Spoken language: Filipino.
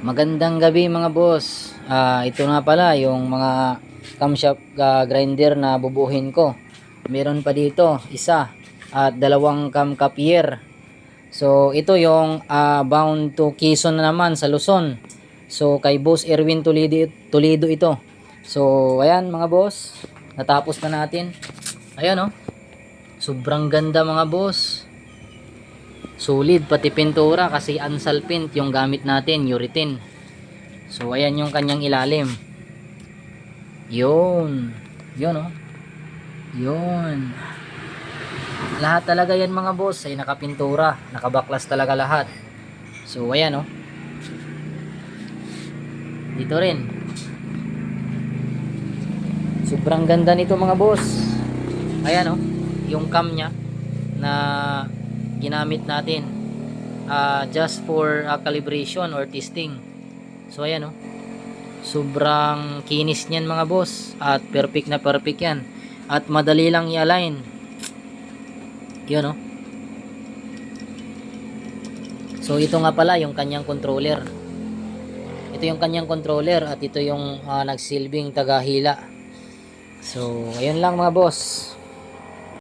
Magandang gabi mga boss. Ito nga pala yung mga camshaft grinder na bubuhin ko. Meron pa dito isa at dalawang cam copier. So ito yung bound to Quezon na naman sa Luzon. So kay Boss Erwin Toledo ito. So ayan mga boss, natapos na natin. Ayan oh. Sobrang ganda mga boss. Solid pati pintura kasi Ansal paint yung gamit natin, urethane. So ayan yung kanyang ilalim. Yun. Yun oh. Yun. Lahat talaga yan mga boss ay nakapintura, nakabaklas talaga lahat. So ayan oh. Dito rin. Sobrang ganda nito mga boss. Ayan oh, yung cam nya na ginamit natin just for calibration or testing. So ayan oh. Sobrang kinis niyan mga boss at perfect na perfect yan. At madali lang i-align. Yun oh. So ito nga pala yung kanyang controller. Ito yung kanyang controller at ito yung nagsilbing tagahila. So ayun lang mga boss.